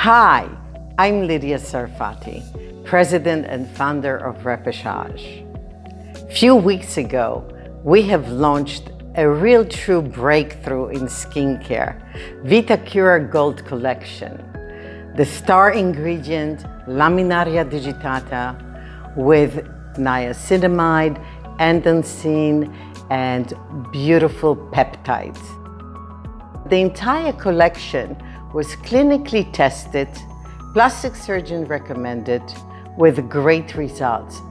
Hi, I'm Lydia Sarfati, President and founder of Repechage. A few weeks ago, we have launched a real true breakthrough in skincare, Vita Cura Gold Collection. The star ingredient, Laminaria digitata, with niacinamide, enzyme, and beautiful peptides. The entire collection was clinically tested, plastic surgeon recommended, with great results.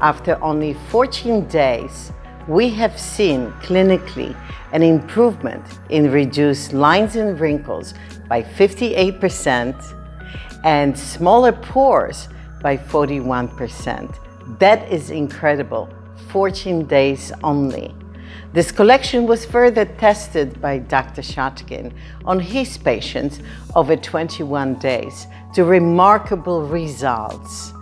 After only 14 days, we have seen clinically an improvement in reduced lines and wrinkles by 58% and smaller pores by 41%. That is incredible, 14 days only. This collection was further tested by Dr. Shotkin on his patients over 21 days to remarkable results.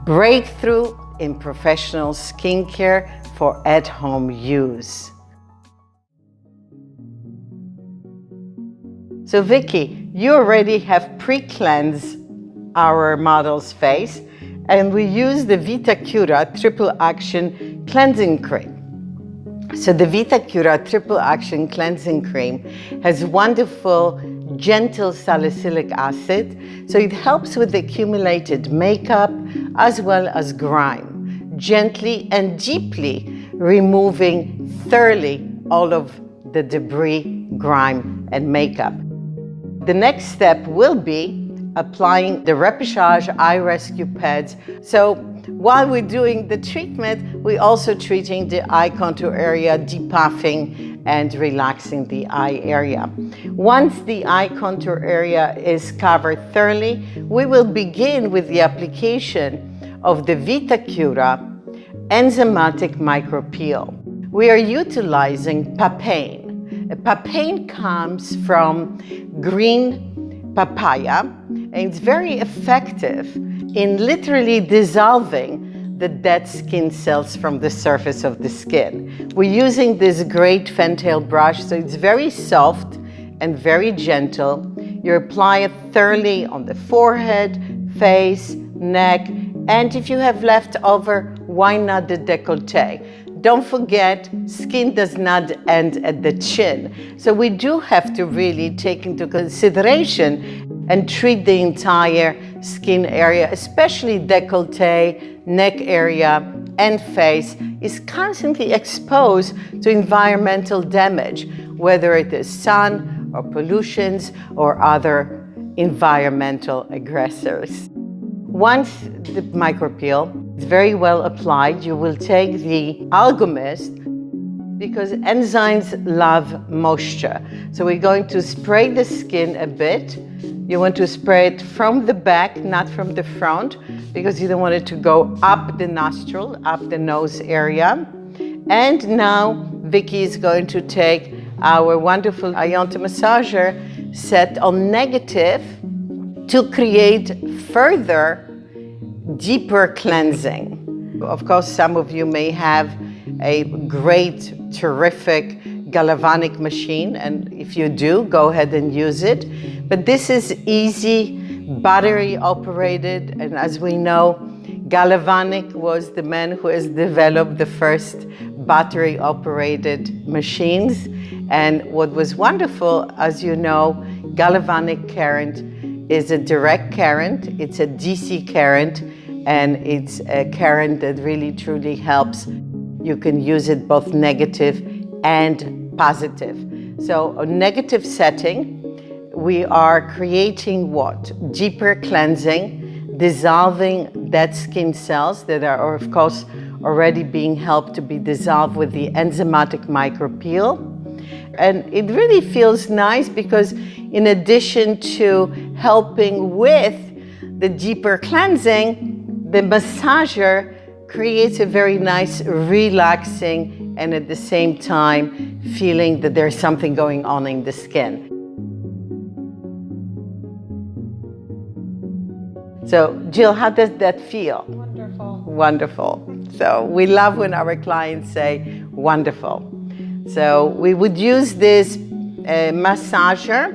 Breakthrough in professional skincare for at-home use. So Vicky, you already have pre-cleansed our model's face, and we use the Vita Cura Triple Action Cleansing Cream. So the Vita Cura Triple Action Cleansing Cream has wonderful, gentle salicylic acid, so it helps with accumulated makeup as well as grime, gently and deeply removing thoroughly all of the debris, grime, and makeup. The next step will be applying the Repechage Eye Rescue Pads. So while we're doing the treatment, we're also treating the eye contour area, depuffing and relaxing the eye area. Once the eye contour area is covered thoroughly, we will begin with the application of the Vitacura Enzymatic Micropeel. We are utilizing papain. Papain comes from green papaya, and it's very effective in literally dissolving the dead skin cells from the surface of the skin. We're using this great fantail brush, so it's very soft and very gentle. You apply it thoroughly on the forehead, face, neck, and if you have leftover, why not the décolleté? Don't forget, skin does not end at the chin. So we do have to really take into consideration and treat the entire skin area, especially décolleté, neck area, and face is constantly exposed to environmental damage, whether it is sun or pollutions or other environmental aggressors. Once the micropeel is very well applied, you will take the algomist, because enzymes love moisture. So we're going to spray the skin a bit. You want to spray it from the back, not from the front, because you don't want it to go up the nostril, up the nose area. And now Vicky is going to take our wonderful Ionto massager set on negative to create further deeper cleansing. Of course, some of you may have a great, terrific galvanic machine, and if you do, go ahead and use it. But this is easy, battery operated, and as we know, Galvanic was the man who has developed the first battery operated machines. And what was wonderful, as you know, galvanic current is a direct current, it's a DC current, and it's a current that really truly helps. You can use it both negative and positive. So a negative setting, we are creating what? Deeper cleansing, dissolving dead skin cells that are of course already being helped to be dissolved with the enzymatic micropeel. And it really feels nice because in addition to helping with the deeper cleansing, the massager creates a very nice, relaxing, and at the same time, feeling that there's something going on in the skin. So, Jill, how does that feel? Wonderful. Wonderful. So, we love when our clients say, wonderful. So, we would use this massager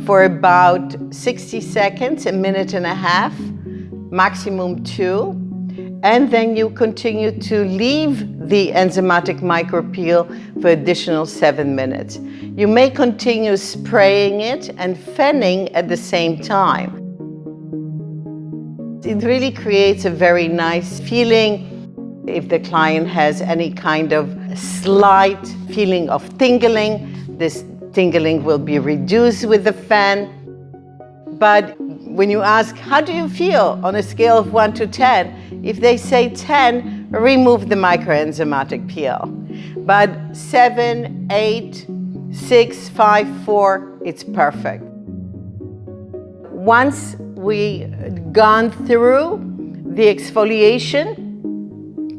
for about 60 seconds, a minute and a half, maximum 2. And then you continue to leave the enzymatic micropeel for additional 7 minutes. You may continue spraying it and fanning at the same time. It really creates a very nice feeling. If the client has any kind of slight feeling of tingling, this tingling will be reduced with the fan. But when you ask, how do you feel on a scale of 1 to 10? If they say 10, remove the microenzymatic peel. But 7, 8, 6, 5, 4, it's perfect. Once we've gone through the exfoliation,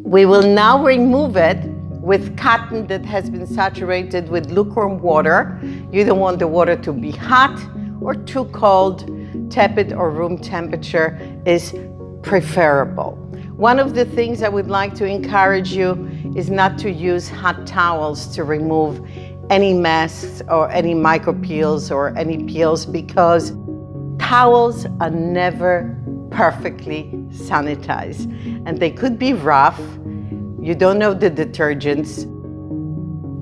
we will now remove it with cotton that has been saturated with lukewarm water. You don't want the water to be hot or too cold. Tepid or room temperature is preferable. One of the things I would like to encourage you is not to use hot towels to remove any masks or any micropeels or any peels, because towels are never perfectly sanitized and they could be rough. You don't know the detergents.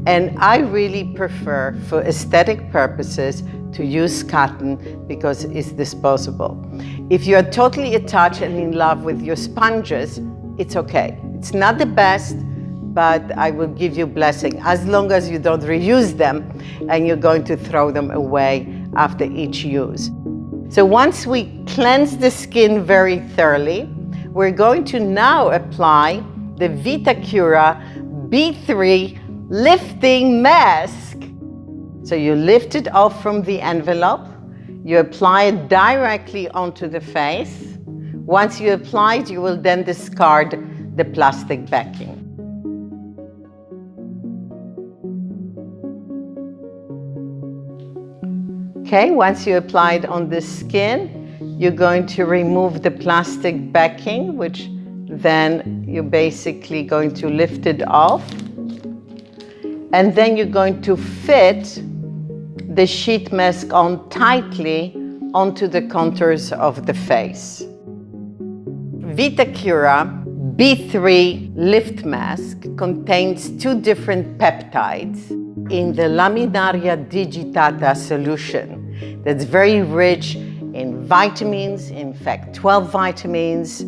And I really prefer, for aesthetic purposes, to use cotton because it's disposable. If you're totally attached and in love with your sponges, it's okay. It's not the best, but I will give you a blessing as long as you don't reuse them and you're going to throw them away after each use. So once we cleanse the skin very thoroughly, we're going to now apply the Vitacura B3 lifting mask. So you lift it off from the envelope, you apply it directly onto the face. Once you apply it, you will then discard the plastic backing. Okay, once you apply it on the skin, you're going to remove the plastic backing, which then you're basically going to lift it off. And then you're going to fit the sheet mask on tightly onto the contours of the face. Vitacura B3 Lift Mask contains 2 different peptides in the laminaria digitata solution that's very rich in vitamins, in fact 12 vitamins,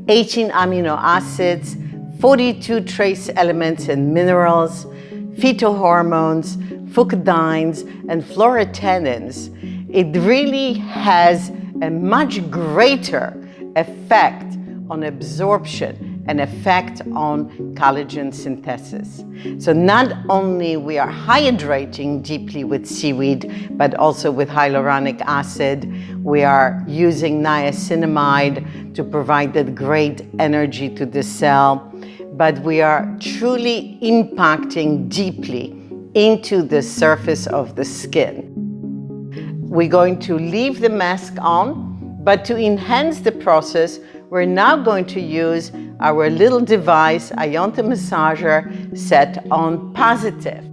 18 amino acids, 42 trace elements and minerals, phytohormones, fucodines, and florotannins. It really has a much greater effect on absorption and effect on collagen synthesis. So not only we are hydrating deeply with seaweed, but also with hyaluronic acid. We are using niacinamide to provide that great energy to the cell, but we are truly impacting deeply into the surface of the skin. We're going to leave the mask on, but to enhance the process, we're now going to use our little device, Ionto massager, set on positive.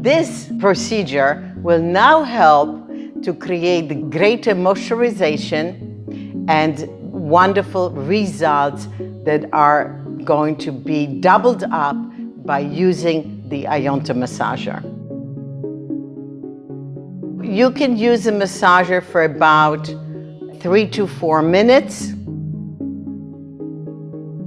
This procedure will now help to create greater moisturization and wonderful results that are going to be doubled up by using the Ionto massager. You can use a massager for about 3 to 4 minutes.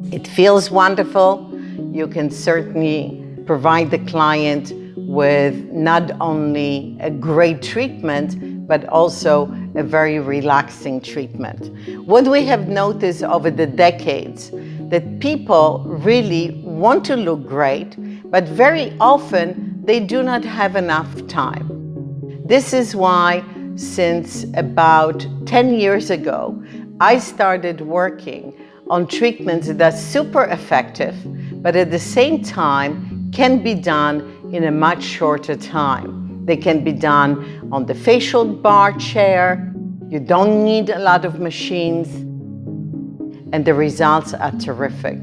It feels wonderful. You can certainly provide the client with not only a great treatment, but also a very relaxing treatment. What we have noticed over the decades, that people really want to look great, but very often they do not have enough time. This is why, since about 10 years ago, I started working on treatments that are super effective, but at the same time can be done in a much shorter time. They can be done on the facial bar chair. You don't need a lot of machines, and the results are terrific.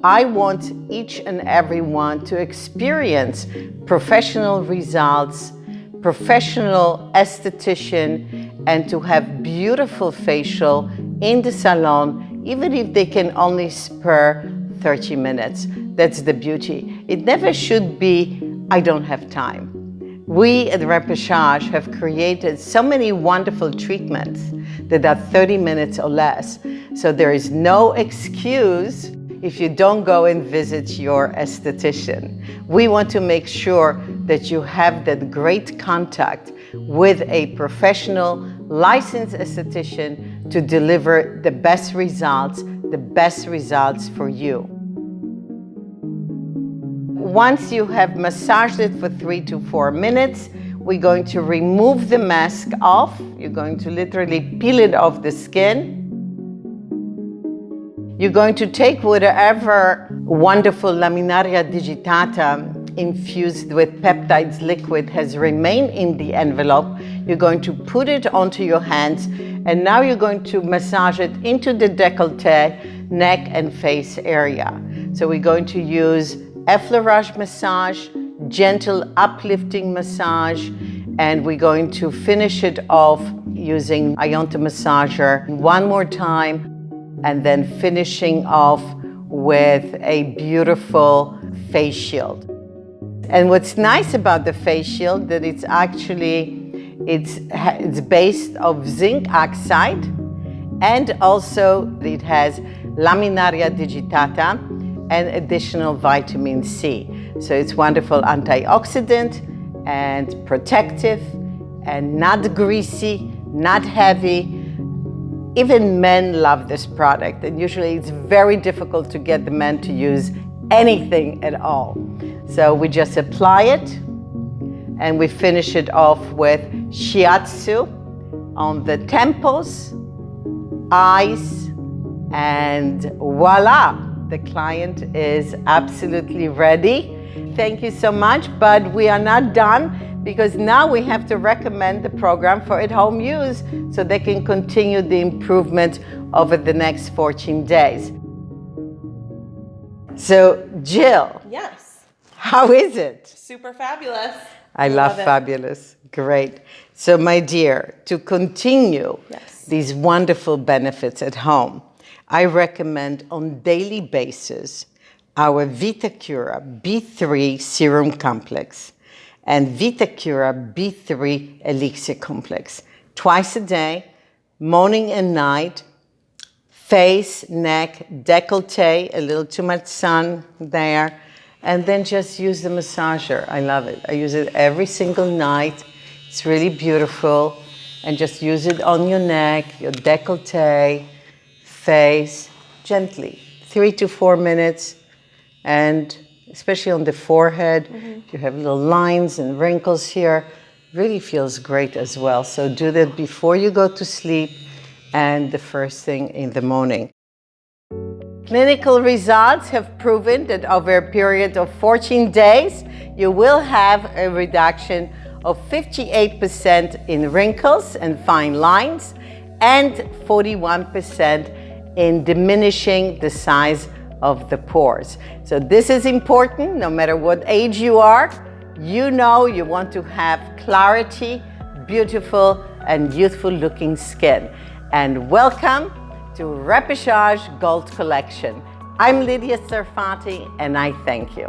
I want each and every one to experience professional results, professional esthetician, and to have beautiful facial in the salon, even if they can only spare 30 minutes. That's the beauty. It never should be, I don't have time. We at Repechage have created so many wonderful treatments that are 30 minutes or less. So there is no excuse if you don't go and visit your esthetician. We want to make sure that you have that great contact with a professional, licensed esthetician to deliver the best results for you. Once you have massaged it for 3 to 4 minutes, we're going to remove the mask off. You're going to literally peel it off the skin. You're going to take whatever wonderful laminaria digitata infused with peptides liquid has remained in the envelope. You're going to put it onto your hands, and now you're going to massage it into the décolleté, neck and face area. So we're going to use effleurage massage, gentle uplifting massage, and we're going to finish it off using Ionto massager one more time, and then finishing off with a beautiful face shield. And what's nice about the face shield that it's actually, it's based of zinc oxide, and also it has laminaria digitata and additional vitamin C. So it's wonderful antioxidant and protective and not greasy, not heavy. Even men love this product, and usually it's very difficult to get the men to use anything at all. So we just apply it and we finish it off with shiatsu on the temples, eyes, and voila! The client is absolutely ready. Thank you so much, but we are not done, because now we have to recommend the program for at-home use so they can continue the improvement over the next 14 days. So, Jill. Yes. How is it? Super fabulous. I love fabulous. Great. So, my dear, to continue these wonderful benefits at home, I recommend on daily basis our Vitacura B3 Serum Complex and Vitacura B3 Elixir Complex. Twice a day, morning and night, face, neck, décolleté, a little too much sun there, and then just use the massager. I love it. I use it every single night. It's really beautiful. And just use it on your neck, your décolleté, face, gently, 3 to 4 minutes, and especially on the forehead, if you have little lines and wrinkles here, really feels great as well. So do that before you go to sleep and the first thing in the morning. Clinical results have proven that over a period of 14 days, you will have a reduction of 58% in wrinkles and fine lines and 41% in diminishing the size of the pores. So this is important. No matter what age you are, you know you want to have clarity, beautiful and youthful looking skin. And welcome to Repechage Gold Collection. I'm Lydia Sarfati, and I thank you.